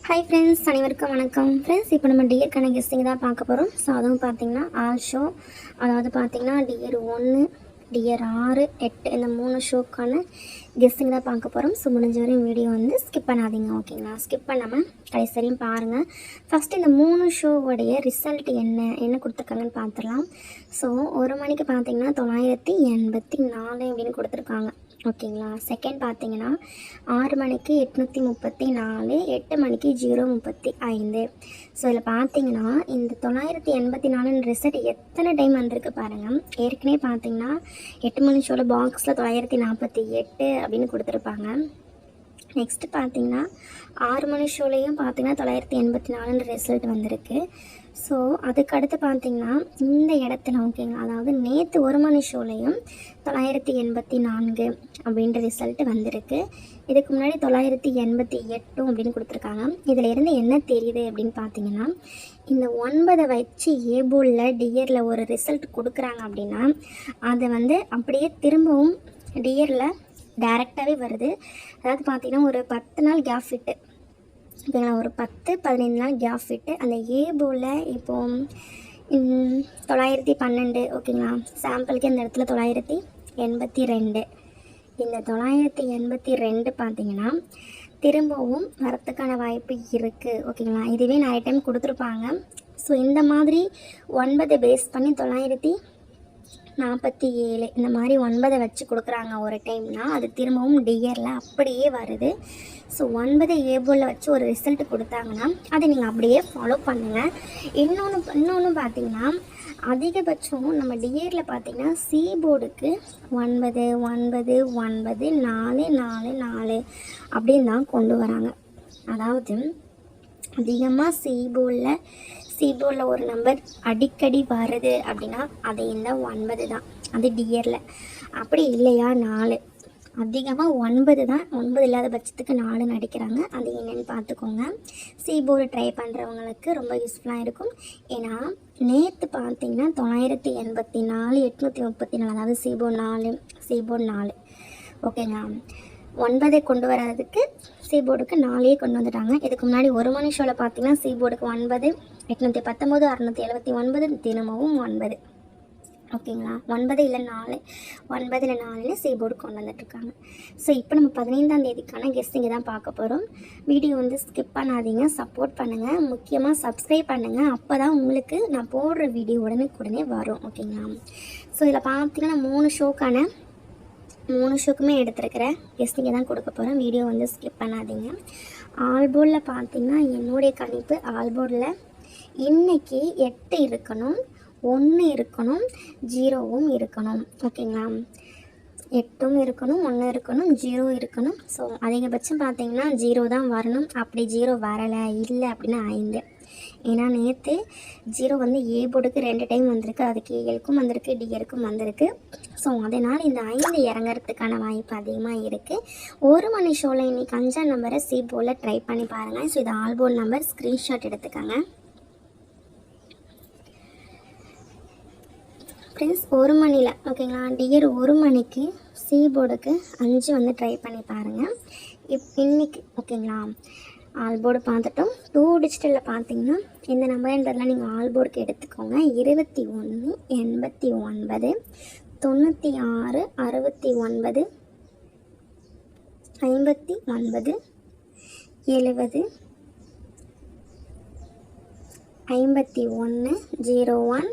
Hi friends, அனைவருக்கும் வணக்கம். Friends, இப்போ நம்ம டியருக்கான கெஸ்டிங் தான் பார்க்க போகிறோம். ஸோ அதுவும் பார்த்திங்கன்னா ஆல் ஷோ, அதாவது பார்த்திங்கன்னா டியர் 1, டியர் 6, 8 இந்த 3 ஷோக்கான கெஸ்டிங் தான் பார்க்க போகிறோம். ஸோ முடிஞ்ச வரையும் வீடியோ வந்து ஸ்கிப் பண்ணாதீங்க, ஓகேங்களா? ஸ்கிப் பண்ணாமல் கடைசி வரையும் பாருங்கள். ஃபஸ்ட்டு இந்த 3 ஷோவோடைய ரிசல்ட் என்ன கொடுத்துருக்காங்கன்னு பார்த்துடலாம். ஸோ 1 மணிக்கு பார்த்திங்கன்னா 984 அப்படின்னு கொடுத்துருக்காங்க, ஓகேங்களா? செகண்ட் பார்த்தீங்கன்னா 6 மணிக்கு 834, 8 மணிக்கு 035. ஸோ இதில் பார்த்தீங்கன்னா இந்த 984 ரிசல்ட் எத்தனை டைம் வந்திருக்கு பாருங்கள். ஏற்கனவே பார்த்தீங்கன்னா 8 மணி ஷோவில் பாக்ஸில் 948 அப்படின்னு கொடுத்துருப்பாங்க. நெக்ஸ்ட்டு பார்த்தீங்கன்னா 6 மணி ஷோலையும் பார்த்தீங்கன்னா 984 ரிசல்ட் வந்திருக்கு. ஸோ அதுக்கடுத்து பார்த்திங்கன்னா இந்த இடத்துல, ஓகேங்களா, அதாவது நேற்று 1 மணி ஷோலையும் 984 அப்படின்ற ரிசல்ட்டு வந்திருக்கு. இதுக்கு முன்னாடி 988 அப்படின்னு கொடுத்துருக்காங்க. இதில் இருந்து என்ன தெரியுது அப்படின்னு பார்த்தீங்கன்னா, இந்த 9 வச்சு ஏபோலில் டியரில் ஒரு ரிசல்ட் கொடுக்குறாங்க அப்படின்னா அதை வந்து அப்படியே திரும்பவும் டியரில் டைரெக்டாகவே வருது. அதாவது பார்த்திங்கன்னா ஒரு 10 நாள் கேப் விட்டு, ஓகேங்களா, ஒரு 10-15 நாள் கேப் விட்டு அந்த ஏபோலில் இப்போது 912, ஓகேங்களா, சாம்பிளுக்கு இந்த இடத்துல 982, இந்த 982 பார்த்திங்கன்னா திரும்பவும் வரத்துக்கான வாய்ப்பு இருக்குது, ஓகேங்களா. இதுவே நிறைய டைம் கொடுத்துருப்பாங்க. ஸோ இந்த மாதிரி 9 பேஸ் பண்ணி 947 இந்த மாதிரி 9 வச்சு கொடுக்குறாங்க ஒரு டைம்னா, அது திரும்பவும் டியரில் அப்படியே வருது. ஸோ 9 ஏபோலில் வச்சு ஒரு ரிசல்ட் கொடுத்தாங்கன்னா அதை நீங்கள் அப்படியே ஃபாலோ பண்ணுங்கள். இன்னொன்று பார்த்தீங்கன்னா, அதிகபட்சம் நம்ம டியரில் பார்த்திங்கன்னா சி போர்டுக்கு 9 9 9 4 4 4 அப்படின்னு தான் கொண்டு வராங்க. அதாவது அதிகமாக சி போர்டில் ஒரு நம்பர் அடிக்கடி வருது அப்படின்னா அது இந்த 9 தான், அது டியரில். அப்படி இல்லையா 4, அதிகமாக 9 தான், 9 இல்லாத பட்சத்துக்கு 4 அடிக்கிறாங்க. அது என்னென்னு பார்த்துக்கோங்க. சி போர்டு ட்ரை பண்ணுறவங்களுக்கு ரொம்ப யூஸ்ஃபுல்லாக இருக்கும். ஏன்னா நேற்று பார்த்தீங்கன்னா 984, 834, அதாவது சி போர்டு 4, ஓகேங்களா. 9 கொண்டு வர்றதுக்கு சி போர்டுக்கு 4 கொண்டு வந்துட்டாங்க. இதுக்கு முன்னாடி 1 மணி ஷோவில் பார்த்தீங்கன்னா சி போர்டுக்கு 9, 819, 679, தினமும் 9, ஓகேங்களா. 9 இல்லை 4, 9 இல்லை 4 சி போர்டு கொண்டு வந்துட்டுருக்காங்க. ஸோ இப்போ நம்ம 15ஆம் தேதிக்கான கெஸ்டிங்கை தான் பார்க்க போகிறோம். வீடியோ வந்து ஸ்கிப் பண்ணாதீங்க, சப்போர்ட் பண்ணுங்கள், முக்கியமாக சப்ஸ்கிரைப் பண்ணுங்கள். அப்போ தான் உங்களுக்கு நான் போடுற வீடியோ உடனே வரும், ஓகேங்களா. ஸோ இதில் பார்த்தீங்கன்னா 3 ஷோக்குமே எடுத்துருக்கிற கெஸ்டிங்கை தான் கொடுக்க போகிறேன். வீடியோ வந்து ஸ்கிப் பண்ணாதீங்க. ஆல்போர்டில் பார்த்தீங்கன்னா என்னுடைய கணிப்பு, ஆல்போர்டில் இன்றைக்கி 8 இருக்கணும், 1 இருக்கணும், 0வும் இருக்கணும், ஓகேங்களா. 8ம் இருக்கணும், 1 இருக்கணும், 0 இருக்கணும். ஸோ அதிகபட்சம் பார்த்தீங்கன்னா 0 தான் வரணும். அப்படி 0 வரலை இல்லை அப்படின்னா 5. ஏன்னா நேற்று 0 வந்து ஏ போர்டுக்கு 2 டைம் வந்திருக்கு, அதுக்கு ஏழுக்கும் வந்திருக்கு, டியருக்கும் வந்திருக்கு. ஸோ அதனால் இந்த 5 இறங்கிறதுக்கான வாய்ப்பு அதிகமாக இருக்குது. 1 மணி ஷோவில் இன்றைக்கி 5ஆம் நம்பரை சி போர்டில் ட்ரை பண்ணி பாருங்கள். ஸோ இது ஆல்போர்ட் நம்பர், ஸ்க்ரீன்ஷாட் எடுத்துக்கோங்க ஃப்ரெண்ட்ஸ். 1 மணியில், ஓகேங்களா, டியர் 1 மணிக்கு சி போர்டுக்கு 5 வந்து ட்ரை பண்ணி பாருங்கள். இன்றைக்கி, ஓகேங்களா, ஆல்போர்டு பார்த்துட்டோம். 2 டிஜிட்டலில் பார்த்தீங்கன்னா இந்த நம்பர்ன்றதெல்லாம் நீங்கள் ஆல்போர்டுக்கு எடுத்துக்கோங்க. 21 89 96 69 59 70 51 01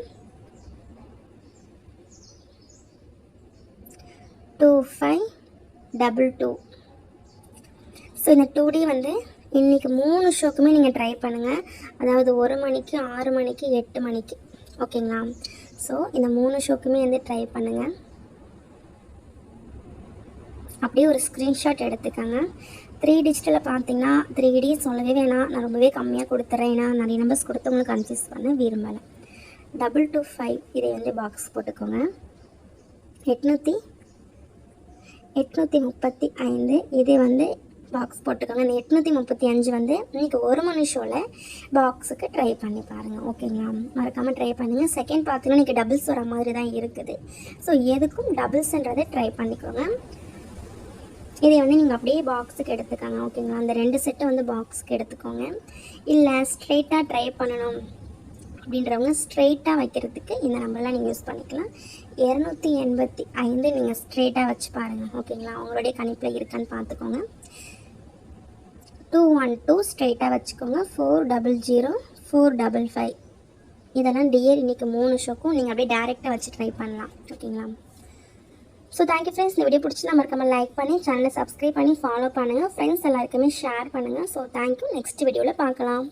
25 22. ஸோ இந்த 2D வந்து இன்றைக்கி 3 ஷோக்குமே நீங்கள் ட்ரை பண்ணுங்கள். அதாவது 1 மணிக்கு, 6 மணிக்கு, 8 மணிக்கு, ஓகேங்களா. ஸோ இந்த 3 ஷோக்குமே வந்து ட்ரை பண்ணுங்கள். அப்படியே ஒரு ஸ்க்ரீன்ஷாட் எடுத்துக்கோங்க. 3 டிஜிட்டலில் பார்த்தீங்கன்னா 3D சொல்லவே வேணாம், நான் ரொம்பவே கம்மியாக கொடுத்துட்றேன். ஏன்னா நிறைய நம்பர்ஸ் கொடுத்து உங்களுக்கு கன்ஃபியூஸ் பண்ண விரும்பலை. 225 இதை வந்து பாக்ஸ் போட்டுக்கோங்க. 835 இதே வந்து பாக்ஸ் போட்டுக்கோங்க. இந்த 835 வந்து இன்றைக்கி 1 மணி ஷோவில் பாக்ஸுக்கு ட்ரை பண்ணி பாருங்கள், ஓகேங்களா. மறக்காமல் ட்ரை பண்ணுங்கள். செகண்ட் பார்த்தீங்கன்னா இன்றைக்கி டபுள்ஸ் வர மாதிரி தான் இருக்குது. ஸோ எதுக்கும் டபுள்ஸ்ன்றதை ட்ரை பண்ணிக்கோங்க. இதை வந்து நீங்கள் அப்படியே பாக்ஸுக்கு எடுத்துக்கோங்க. ஓகேங்களா, அந்த 2 செட்டை வந்து பாக்ஸுக்கு எடுத்துக்கோங்க. இல்லை ஸ்ட்ரெயிட்டாக ட்ரை பண்ணணும் அப்படின்றவங்க ஸ்ட்ரெயிட்டாக வைக்கிறதுக்கு இந்த நம்பர்லாம் நீங்கள் யூஸ் பண்ணிக்கலாம். 285 நீங்கள் ஸ்ட்ரெயிட்டாக வச்சு பாருங்கள். ஓகேங்களா, உங்களுடைய கணிப்பில் இருக்கான்னு பார்த்துக்கோங்க. 212 ஸ்ட்ரெயிட்டாக வச்சுக்கோங்க. 400 455 இதெல்லாம் டியர் இன்றைக்கி 3 ஷோக்கும் நீங்கள் அப்படியே டேரெக்டாக வச்சு ட்ரை பண்ணலாம். ஓகேங்களா. So thank you friends. இந்த வீடியோ பிடிச்சி மறக்காம லைக் பண்ணி சேனலை சப்ஸ்கிரைப் பண்ணி ஃபாலோ பண்ணுங்கள். ஃப்ரெண்ட்ஸ் எல்லாருக்குமே ஷேர் பண்ணுங்கள். So thank you. நெக்ஸ்ட் வீடியோவில் பார்க்கலாம்.